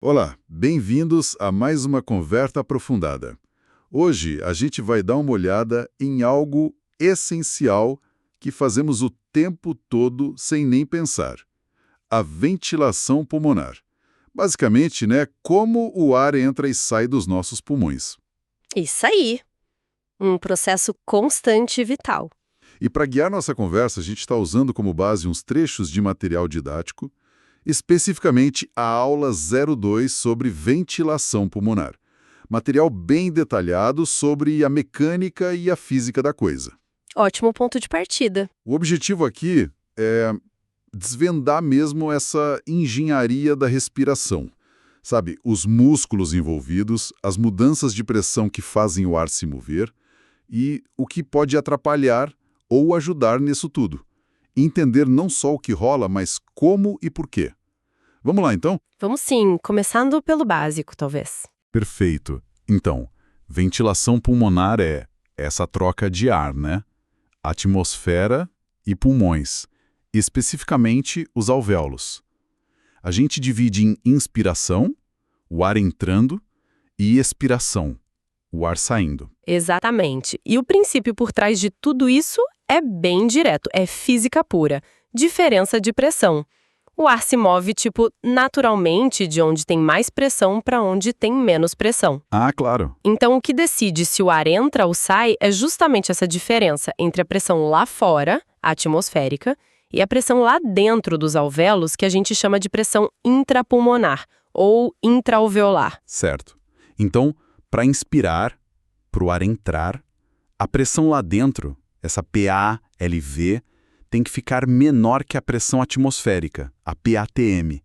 Olá, bem-vindos a mais uma conversa aprofundada. Hoje a gente vai dar uma olhada em algo essencial que fazemos o tempo todo sem nem pensar: a ventilação pulmonar. Basicamente, como o ar entra e sai dos nossos pulmões. Isso aí, um processo constante e vital. E para guiar nossa conversa, a gente está usando como base uns trechos de material didático, especificamente a aula 02 sobre ventilação pulmonar. Material bem detalhado sobre a mecânica e a física da coisa. Ótimo ponto de partida. O objetivo aqui é desvendar mesmo essa engenharia da respiração. Sabe, os músculos envolvidos, as mudanças de pressão que fazem o ar se mover e o que pode atrapalhar ou ajudar nisso tudo. Entender não só o que rola, mas como e por quê. Vamos lá, então? Vamos sim, começando pelo básico, talvez. Perfeito. Então, ventilação pulmonar é essa troca de ar, né? Atmosfera e pulmões, especificamente os alvéolos. A gente divide em inspiração, o ar entrando, e expiração, o ar saindo. Exatamente. E o princípio por trás de tudo isso é bem direto, é física pura. Diferença de pressão. O ar se move, naturalmente de onde tem mais pressão para onde tem menos pressão. Ah, claro. Então, o que decide se o ar entra ou sai é justamente essa diferença entre a pressão lá fora, a atmosférica, e a pressão lá dentro dos alvéolos, que a gente chama de pressão intrapulmonar ou intraalveolar. Certo. Então, para inspirar, para o ar entrar, a pressão lá dentro, essa PaLV, tem que ficar menor que a pressão atmosférica, a PaTm.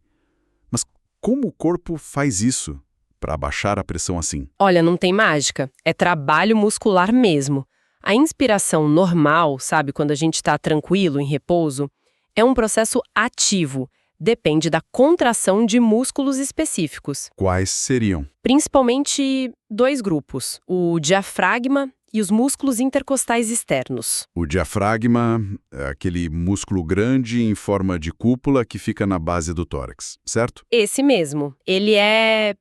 Mas como o corpo faz isso para abaixar a pressão assim? Olha, não tem mágica, é trabalho muscular mesmo. A inspiração normal, sabe, quando a gente está tranquilo, em repouso, é um processo ativo. Depende da contração de músculos específicos. Quais seriam? Principalmente dois grupos, o diafragma e os músculos intercostais externos. O diafragma é aquele músculo grande em forma de cúpula que fica na base do tórax, certo? Esse mesmo. Ele é,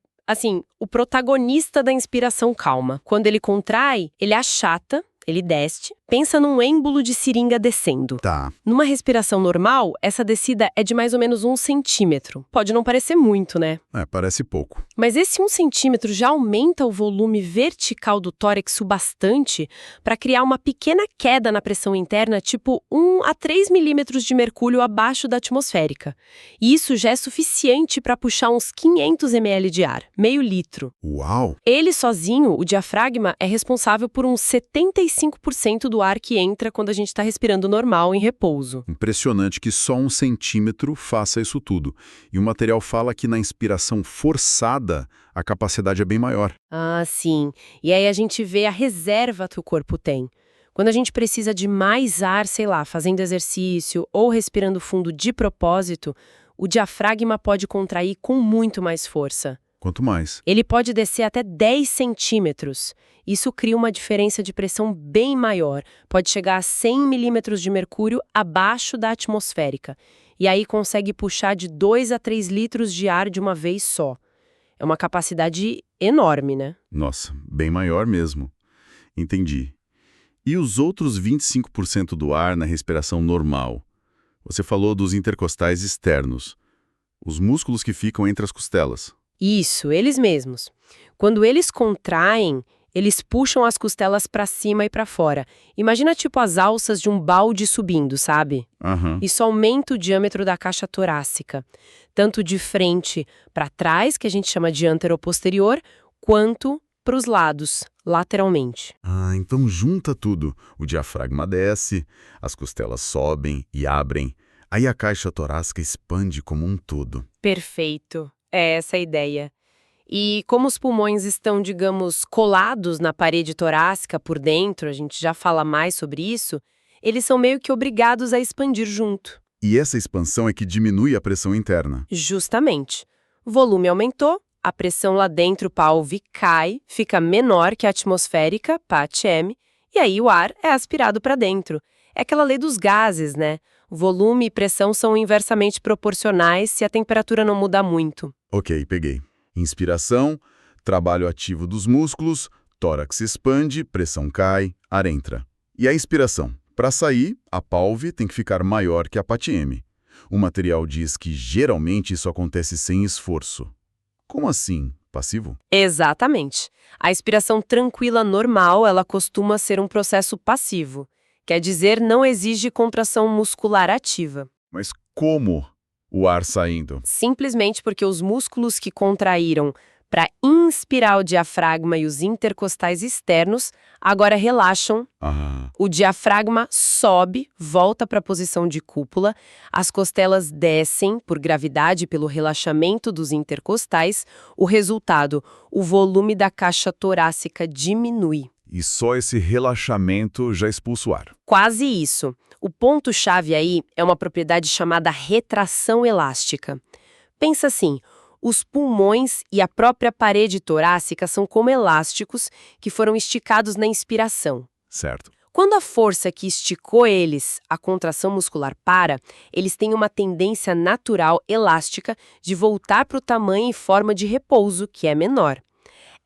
o protagonista da inspiração calma. Quando ele contrai, ele achata, ele desce, pensa num êmbolo de seringa descendo. Tá. Numa respiração normal, essa descida é de mais ou menos 1 centímetro. Pode não parecer muito, né? Parece pouco. Mas esse 1 centímetro já aumenta o volume vertical do tórax o bastante para criar uma pequena queda na pressão interna, tipo 1 a 3 milímetros de mercúrio abaixo da atmosférica. E isso já é suficiente para puxar uns 500 ml de ar, meio litro. Uau! Ele sozinho, o diafragma, é responsável por uns 75% do ar que entra quando a gente está respirando normal, em repouso. Impressionante que só 1 centímetro faça isso tudo. E o material fala que na inspiração forçada, a capacidade é bem maior. Ah, sim. E aí a gente vê a reserva que o corpo tem. Quando a gente precisa de mais ar, sei lá, fazendo exercício ou respirando fundo de propósito, o diafragma pode contrair com muito mais força. Quanto mais. Ele pode descer até 10 centímetros. Isso cria uma diferença de pressão bem maior. Pode chegar a 100 milímetros de mercúrio abaixo da atmosférica. E aí consegue puxar de 2 a 3 litros de ar de uma vez só. É uma capacidade enorme, né? Nossa, bem maior mesmo. Entendi. E os outros 25% do ar na respiração normal? Você falou dos intercostais externos, os músculos que ficam entre as costelas. Isso, eles mesmos. Quando eles contraem, eles puxam as costelas para cima e para fora. Imagina tipo as alças de um balde subindo, sabe? Aham. Isso aumenta o diâmetro da caixa torácica, tanto de frente para trás, que a gente chama de anteroposterior, quanto para os lados, lateralmente. Ah, então junta tudo. O diafragma desce, as costelas sobem e abrem, aí a caixa torácica expande como um todo. Perfeito. É essa a ideia. E como os pulmões estão, digamos, colados na parede torácica por dentro, a gente já fala mais sobre isso, eles são meio que obrigados a expandir junto. E essa expansão é que diminui a pressão interna. Justamente. O volume aumentou, a pressão lá dentro, PaLV, cai, fica menor que a atmosférica, PaTm, e aí o ar é aspirado para dentro. É aquela lei dos gases, né? Volume e pressão são inversamente proporcionais se a temperatura não mudar muito. Ok, peguei. Inspiração, trabalho ativo dos músculos, tórax expande, pressão cai, ar entra. E a expiração? Para sair, a PALV tem que ficar maior que a PATM. O material diz que geralmente isso acontece sem esforço. Como assim? Passivo? Exatamente. A expiração tranquila normal, ela costuma ser um processo passivo. Quer dizer, não exige contração muscular ativa. Mas como o ar saindo? Simplesmente porque os músculos que contraíram para inspirar o diafragma e os intercostais externos agora relaxam. Ah, O diafragma sobe, volta para a posição de cúpula, as costelas descem por gravidade e pelo relaxamento dos intercostais. O resultado, o volume da caixa torácica diminui. e só esse relaxamento já expulsa o ar. Quase isso. O ponto-chave aí é uma propriedade chamada retração elástica. Pensa assim, os pulmões e a própria parede torácica são como elásticos que foram esticados na inspiração. Certo. Quando a força que esticou eles, a contração muscular para, eles têm uma tendência natural elástica de voltar para o tamanho e forma de repouso, que é menor.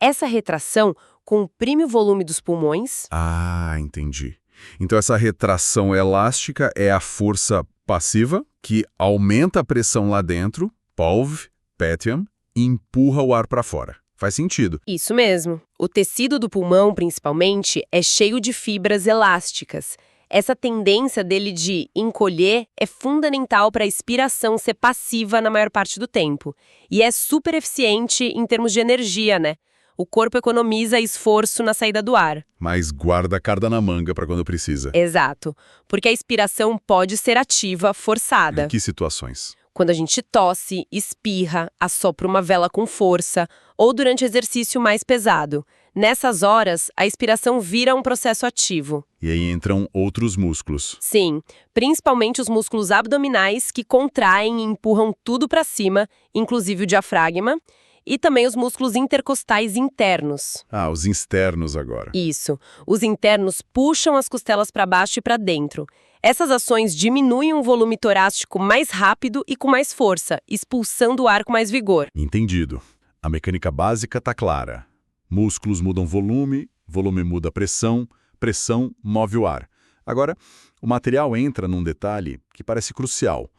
Essa retração comprime o volume dos pulmões. Ah, entendi. Então essa retração elástica é a força passiva que aumenta a pressão lá dentro, PALV, PATM, e empurra o ar para fora. Faz sentido. Isso mesmo. O tecido do pulmão, principalmente, é cheio de fibras elásticas. Essa tendência dele de encolher é fundamental para a expiração ser passiva na maior parte do tempo. E é super eficiente em termos de energia, né? O corpo economiza esforço na saída do ar. Mas guarda a carda na manga para quando precisa. Exato. Porque a expiração pode ser ativa, forçada. Em que situações? Quando a gente tosse, espirra, assopra uma vela com força ou durante exercício mais pesado. Nessas horas, a expiração vira um processo ativo. E aí entram outros músculos. Sim, principalmente os músculos abdominais que contraem e empurram tudo para cima, inclusive o diafragma, e também os músculos intercostais internos. Ah, os externos agora. Isso. Os internos puxam as costelas para baixo e para dentro. Essas ações diminuem o volume torácico mais rápido e com mais força, expulsando o ar com mais vigor. Entendido. A mecânica básica está clara. Músculos mudam volume, volume muda pressão, pressão move o ar. Agora, o material entra num detalhe que parece crucial.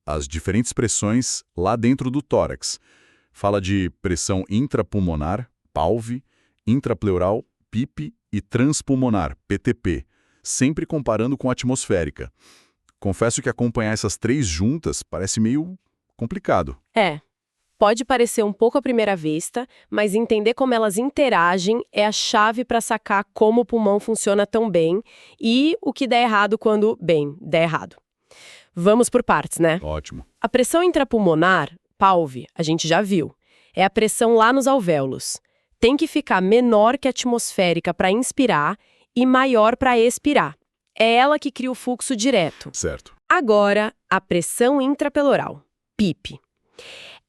As diferentes pressões lá dentro do tórax. Fala de pressão intrapulmonar, PALV, intrapleural, PIP e transpulmonar, PTP, sempre comparando com a atmosférica. Confesso que acompanhar essas três juntas parece meio complicado. Pode parecer um pouco à primeira vista, mas entender como elas interagem é a chave para sacar como o pulmão funciona tão bem e o que dá errado quando, der errado. Vamos por partes, né? Ótimo. A pressão intrapulmonar, PALV, a gente já viu. É a pressão lá nos alvéolos. Tem que ficar menor que a atmosférica para inspirar e maior para expirar. É ela que cria o fluxo direto. Certo. Agora, a pressão intrapleural, PIP.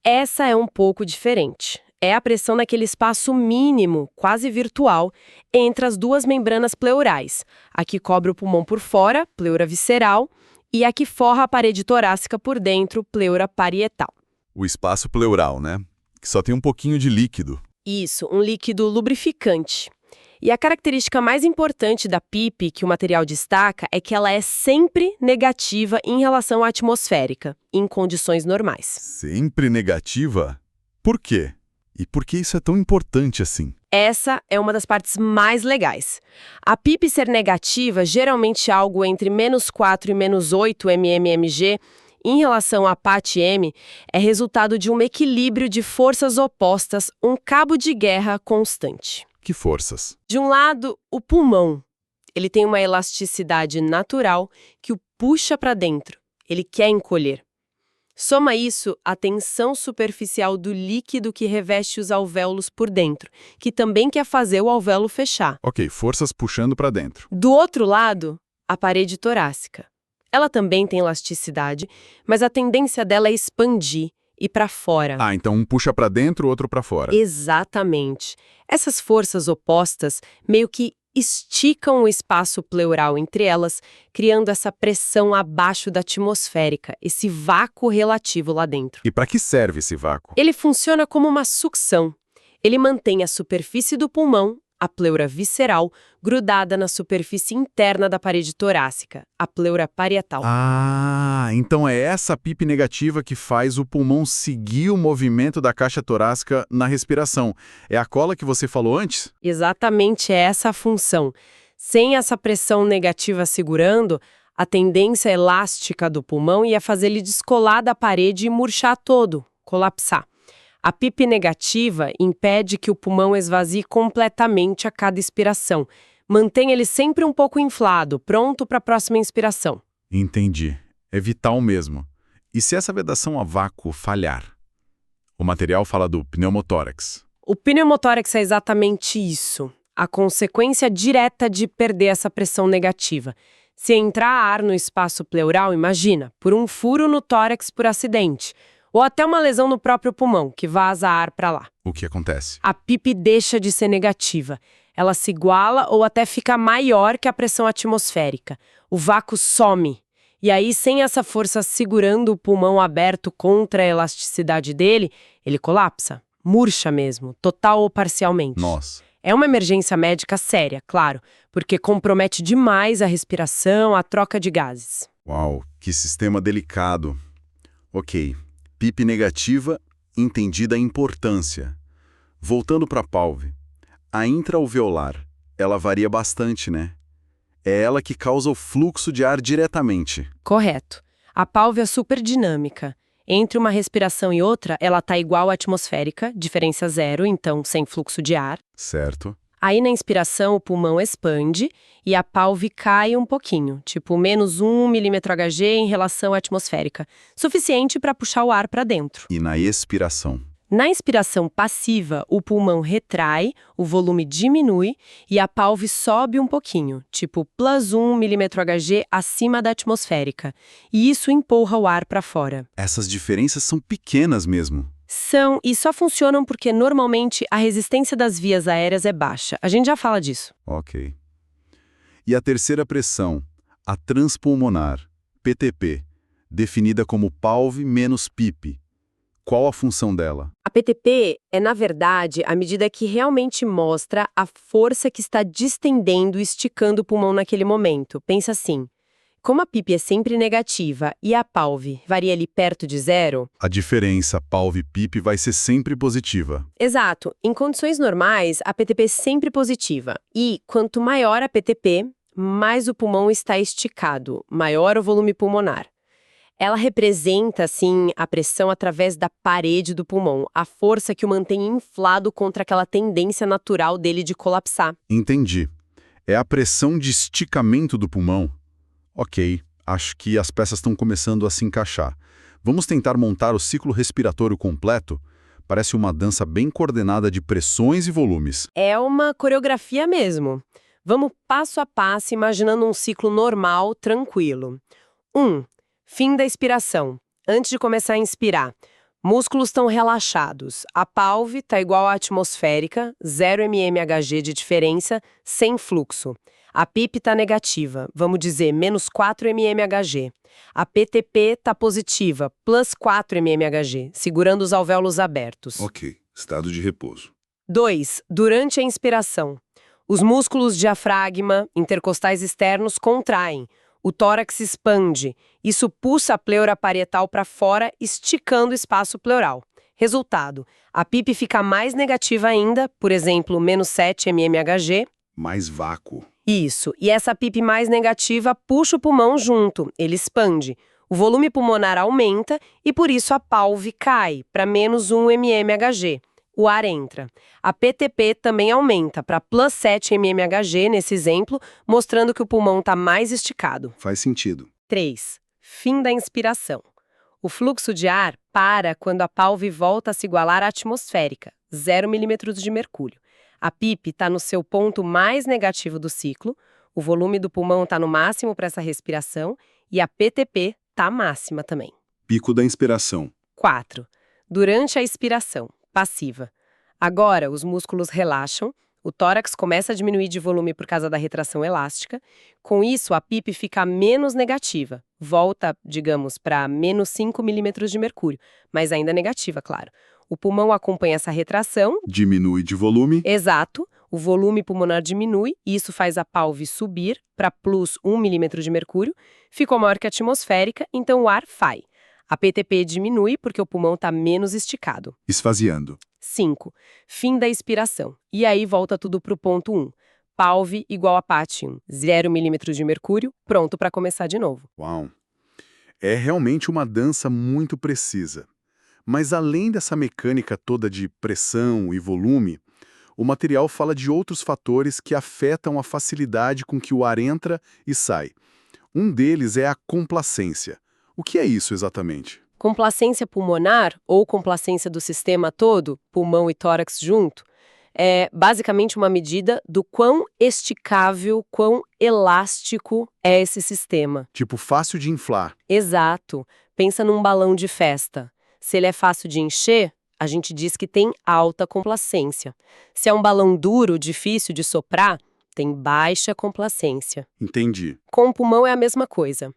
Essa é um pouco diferente. É a pressão naquele espaço mínimo, quase virtual, entre as duas membranas pleurais. A que cobre o pulmão por fora, pleura visceral, e a que forra a parede torácica por dentro, pleura parietal. O espaço pleural, né? Que só tem um pouquinho de líquido. Isso, um líquido lubrificante. E a característica mais importante da PIP que o material destaca é que ela é sempre negativa em relação à atmosférica, em condições normais. Sempre negativa? Por quê? E por que isso é tão importante assim? Essa é uma das partes mais legais. A PIP ser negativa, geralmente algo entre -4 e -8 mmMg, em relação à PATM, é resultado de um equilíbrio de forças opostas, um cabo de guerra constante. Que forças? De um lado, o pulmão. Ele tem uma elasticidade natural que o puxa para dentro. Ele quer encolher. Soma isso à tensão superficial do líquido que reveste os alvéolos por dentro, que também quer fazer o alvéolo fechar. Ok, forças puxando para dentro. Do outro lado, a parede torácica. Ela também tem elasticidade, mas a tendência dela é expandir e para fora. Ah, então um puxa para dentro, outro para fora. Exatamente. Essas forças opostas meio que esticam o espaço pleural entre elas, criando essa pressão abaixo da atmosférica, esse vácuo relativo lá dentro. E para que serve esse vácuo? Ele funciona como uma sucção. Ele mantém a superfície do pulmão, a pleura visceral, grudada na superfície interna da parede torácica, a pleura parietal. Ah, então é essa PIP negativa que faz o pulmão seguir o movimento da caixa torácica na respiração. É a cola que você falou antes? Exatamente essa a função. Sem essa pressão negativa segurando, a tendência elástica do pulmão ia fazer ele descolar da parede e murchar todo, colapsar. A PIP negativa impede que o pulmão esvazie completamente a cada expiração. Mantém ele sempre um pouco inflado, pronto para a próxima inspiração. Entendi. É vital mesmo. E se essa vedação a vácuo falhar? O material fala do pneumotórax. O pneumotórax é exatamente isso. A consequência direta de perder essa pressão negativa. Se entrar ar no espaço pleural, imagina, por um furo no tórax por acidente, ou até uma lesão no próprio pulmão, que vaza ar para lá. O que acontece? A PIP deixa de ser negativa. Ela se iguala ou até fica maior que a pressão atmosférica. O vácuo some. E aí, sem essa força segurando o pulmão aberto contra a elasticidade dele, ele colapsa. Murcha mesmo, total ou parcialmente. Nossa. É uma emergência médica séria, claro, porque compromete demais a respiração, a troca de gases. Uau, que sistema delicado. Ok. PIP negativa, entendida a importância. Voltando para a PALV. A intraalveolar, ela varia bastante, né? É ela que causa o fluxo de ar diretamente. Correto. A PALV é super dinâmica. Entre uma respiração e outra, ela está igual à atmosférica, diferença zero, então sem fluxo de ar. Certo. Aí na inspiração o pulmão expande e a PALV cai um pouquinho, tipo menos 1 milímetro Hg em relação à atmosférica, suficiente para puxar o ar para dentro. E na expiração? Na inspiração passiva, o pulmão retrai, o volume diminui e a PALV sobe um pouquinho, tipo plus 1 milímetro Hg acima da atmosférica. E isso empurra o ar para fora. Essas diferenças são pequenas mesmo. São, e só funcionam porque normalmente a resistência das vias aéreas é baixa. A gente já fala disso. Ok. E a terceira pressão, a transpulmonar, PTP, definida como PALV menos PIP. Qual a função dela? A PTP é, na verdade, a medida que realmente mostra a força que está distendendo e esticando o pulmão naquele momento. Pensa assim, como a PIP é sempre negativa e a PALV varia ali perto de zero... A diferença PALV-PIP vai ser sempre positiva. Exato. Em condições normais, a PTP é sempre positiva. E quanto maior a PTP, mais o pulmão está esticado, maior o volume pulmonar. Ela representa, assim, a pressão através da parede do pulmão, a força que o mantém inflado contra aquela tendência natural dele de colapsar. Entendi. É a pressão de esticamento do pulmão. Ok, acho que as peças estão começando a se encaixar. Vamos tentar montar o ciclo respiratório completo? Parece uma dança bem coordenada de pressões e volumes. É uma coreografia mesmo. Vamos passo a passo, imaginando um ciclo normal, tranquilo. 1. Fim da expiração. Antes de começar a inspirar, músculos estão relaxados. A PALV está igual à atmosférica, 0 mmHg de diferença, sem fluxo. A PIP está negativa, vamos dizer, menos 4 mmHg. A PTP está positiva, plus 4 mmHg, segurando os alvéolos abertos. Ok, estado de repouso. 2. Durante a inspiração. Os músculos diafragma, intercostais externos contraem. O tórax expande. Isso puxa a pleura parietal para fora, esticando o espaço pleural. Resultado, a PIP fica mais negativa ainda, por exemplo, menos 7 mmHg. Mais vácuo. Isso, e essa PIP mais negativa puxa o pulmão junto, ele expande. O volume pulmonar aumenta e por isso a PALV cai para menos 1 mmHg. O ar entra. A PTP também aumenta para plus 7 mmHg nesse exemplo, mostrando que o pulmão está mais esticado. Faz sentido. 3. Fim da inspiração. O fluxo de ar para quando a PALV volta a se igualar à atmosférica, 0 milímetros de mercúrio. A PIP está no seu ponto mais negativo do ciclo, o volume do pulmão está no máximo para essa respiração e a PTP está máxima também. Pico da inspiração. 4. Durante a expiração, passiva. Agora, os músculos relaxam, O tórax começa a diminuir de volume por causa da retração elástica. Com isso, a PIP fica menos negativa. Volta, digamos, para menos 5 milímetros de mercúrio, mas ainda negativa, claro. O pulmão acompanha essa retração. Diminui de volume. Exato. O volume pulmonar diminui e isso faz a PALV subir para plus 1 milímetro de mercúrio. Ficou maior que a atmosférica, então o ar vai. A PTP diminui porque o pulmão está menos esticado. Esvaziando. 5. Fim da expiração. E aí volta tudo para o ponto 1. PALV igual a PAT1. 0 milímetros de mercúrio, pronto para começar de novo. Uau! É realmente uma dança muito precisa. Mas além dessa mecânica toda de pressão e volume, o material fala de outros fatores que afetam a facilidade com que o ar entra e sai. Um deles é a complacência. O que é isso exatamente? Complacência pulmonar, ou complacência do sistema todo, pulmão e tórax junto, é basicamente uma medida do quão esticável, quão elástico é esse sistema. Tipo, fácil de inflar. Exato. Pensa num balão de festa. Se ele é fácil de encher, a gente diz que tem alta complacência. Se é um balão duro, difícil de soprar, tem baixa complacência. Entendi. Com o pulmão é a mesma coisa.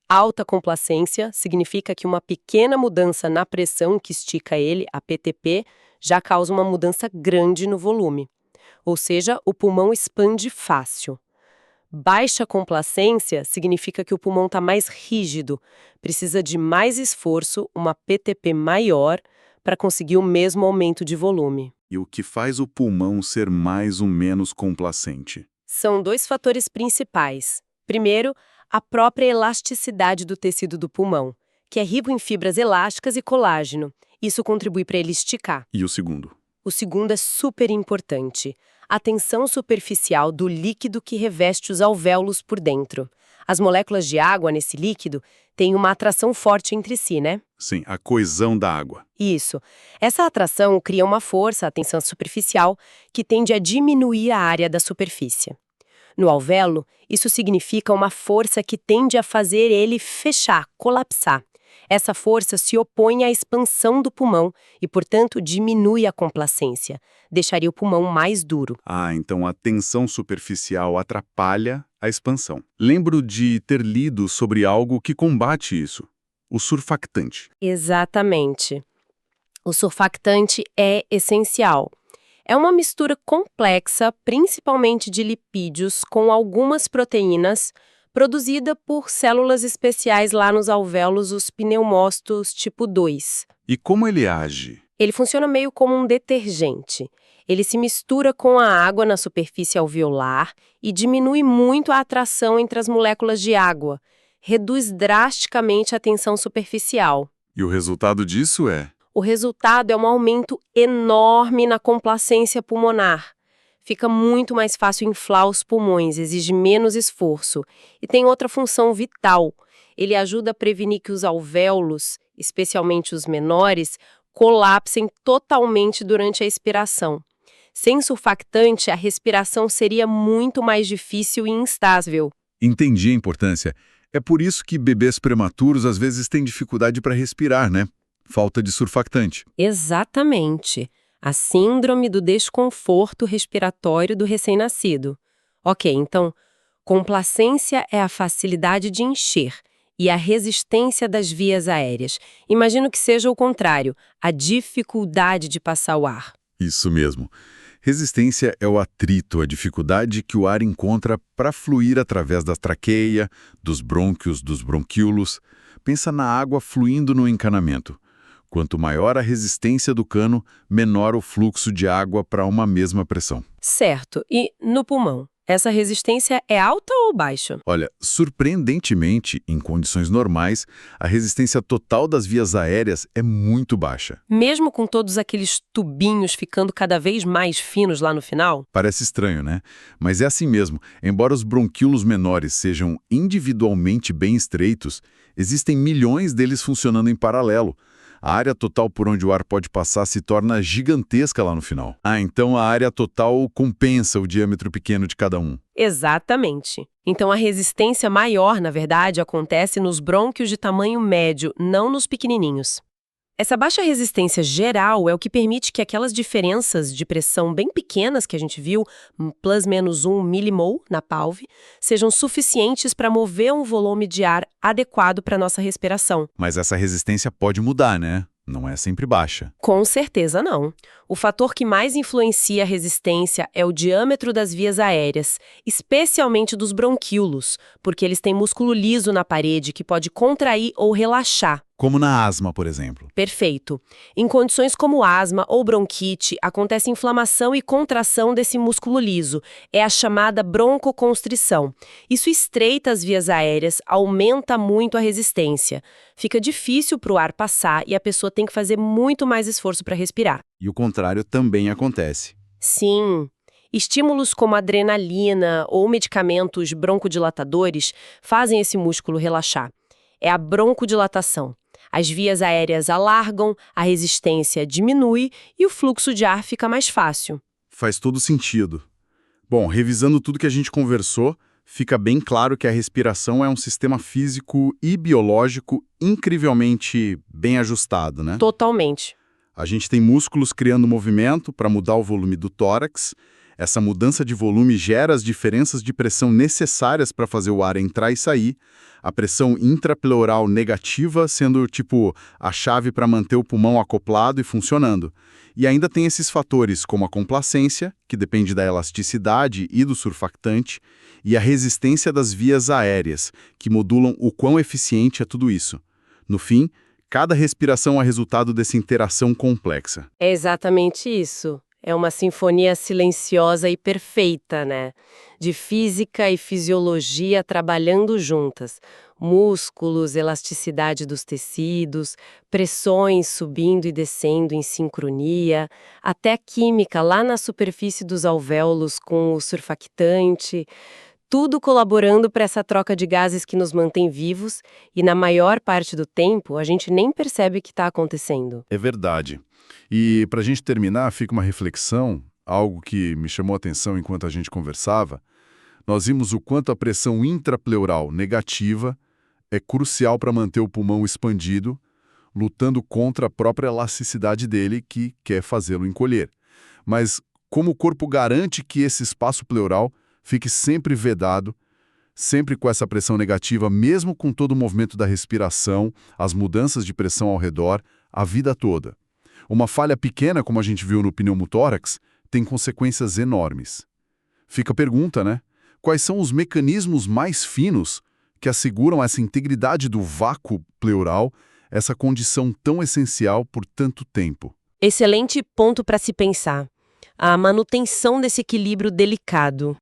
Alta complacência significa que uma pequena mudança na pressão que estica ele, a PTP, já causa uma mudança grande no volume. Ou seja, o pulmão expande fácil. Baixa complacência significa que o pulmão está mais rígido, precisa de mais esforço, uma PTP maior, para conseguir o mesmo aumento de volume. E o que faz o pulmão ser mais ou menos complacente? São 2 fatores principais. Primeiro, a própria elasticidade do tecido do pulmão, que é rico em fibras elásticas e colágeno. Isso contribui para ele esticar. E o segundo? O segundo é super importante. A tensão superficial do líquido que reveste os alvéolos por dentro. As moléculas de água nesse líquido têm uma atração forte entre si, né? Sim, a coesão da água. Isso. Essa atração cria uma força, a tensão superficial, que tende a diminuir a área da superfície. No alvéolo, isso significa uma força que tende a fazer ele fechar, colapsar. Essa força se opõe à expansão do pulmão e, portanto, diminui a complacência. Deixaria o pulmão mais duro. Ah, então a tensão superficial atrapalha a expansão. Lembro de ter lido sobre algo que combate isso. O surfactante. Exatamente. O surfactante é essencial. É uma mistura complexa, principalmente de lipídios, com algumas proteínas, produzida por células especiais lá nos alvéolos, os pneumócitos tipo 2. E como ele age? Ele funciona meio como um detergente. Ele se mistura com a água na superfície alveolar e diminui muito a atração entre as moléculas de água. Reduz drasticamente a tensão superficial. E o resultado disso é? O resultado é um aumento enorme na complacência pulmonar. Fica muito mais fácil inflar os pulmões, exige menos esforço. E tem outra função vital. Ele ajuda a prevenir que os alvéolos, especialmente os menores, colapsem totalmente durante a expiração. Sem surfactante, a respiração seria muito mais difícil e instável. Entendi a importância. É por isso que bebês prematuros às vezes têm dificuldade para respirar, né? Falta de surfactante. Exatamente. A síndrome do desconforto respiratório do recém-nascido. Ok, então, complacência é a facilidade de encher e a resistência das vias aéreas. Imagino que seja o contrário, a dificuldade de passar o ar. Isso mesmo. Resistência é o atrito, a dificuldade que o ar encontra para fluir através da traqueia, dos brônquios, dos bronquíolos. Pensa na água fluindo no encanamento. Quanto maior a resistência do cano, menor o fluxo de água para uma mesma pressão. Certo. E no pulmão? Essa resistência é alta ou baixa? Olha, surpreendentemente, em condições normais, a resistência total das vias aéreas é muito baixa. Mesmo com todos aqueles tubinhos ficando cada vez mais finos lá no final? Parece estranho, né? Mas é assim mesmo. Embora os bronquíolos menores sejam individualmente bem estreitos, existem milhões deles funcionando em paralelo. A área total por onde o ar pode passar se torna gigantesca lá no final. Ah, então a área total compensa o diâmetro pequeno de cada um. Exatamente. Então a resistência maior, na verdade, acontece nos brônquios de tamanho médio, não nos pequenininhos. Essa baixa resistência geral é o que permite que aquelas diferenças de pressão bem pequenas que a gente viu, plus menos 1 milimol na PALV, sejam suficientes para mover um volume de ar adequado para a nossa respiração. Mas essa resistência pode mudar, né? Não é sempre baixa. Com certeza não. O fator que mais influencia a resistência é o diâmetro das vias aéreas, especialmente dos bronquíolos, porque eles têm músculo liso na parede que pode contrair ou relaxar. Como na asma, por exemplo. Perfeito. Em condições como asma ou bronquite, acontece inflamação e contração desse músculo liso. É a chamada broncoconstrição. Isso estreita as vias aéreas, aumenta muito a resistência. Fica difícil para o ar passar e a pessoa tem que fazer muito mais esforço para respirar. E o contrário também acontece. Sim. Estímulos como adrenalina ou medicamentos broncodilatadores fazem esse músculo relaxar. É a broncodilatação. As vias aéreas alargam, a resistência diminui e o fluxo de ar fica mais fácil. Faz todo sentido. Bom, revisando tudo que a gente conversou, fica bem claro que a respiração é um sistema físico e biológico incrivelmente bem ajustado, né? Totalmente. A gente tem músculos criando movimento para mudar o volume do tórax. Essa mudança de volume gera as diferenças de pressão necessárias para fazer o ar entrar e sair. A pressão intrapleural negativa sendo, tipo, a chave para manter o pulmão acoplado e funcionando. E ainda tem esses fatores como a complacência, que depende da elasticidade e do surfactante, e a resistência das vias aéreas, que modulam o quão eficiente é tudo isso. No fim, cada respiração é resultado dessa interação complexa. É exatamente isso. É uma sinfonia silenciosa e perfeita, né? De física e fisiologia trabalhando juntas. Músculos, elasticidade dos tecidos, pressões subindo e descendo em sincronia, até química lá na superfície dos alvéolos com o surfactante. Tudo colaborando para essa troca de gases que nos mantém vivos e, na maior parte do tempo, a gente nem percebe que está acontecendo. É verdade. E para a gente terminar, fica uma reflexão, algo que me chamou a atenção enquanto a gente conversava. Nós vimos o quanto a pressão intrapleural negativa é crucial para manter o pulmão expandido, lutando contra a própria elasticidade dele, que quer fazê-lo encolher. Mas como o corpo garante que esse espaço pleural fique sempre vedado, sempre com essa pressão negativa, mesmo com todo o movimento da respiração, as mudanças de pressão ao redor, a vida toda? Uma falha pequena, como a gente viu no pneumothorax, tem consequências enormes. Fica a pergunta, né? Quais são os mecanismos mais finos que asseguram essa integridade do vácuo pleural, essa condição tão essencial por tanto tempo? Excelente ponto para se pensar. A manutenção desse equilíbrio delicado.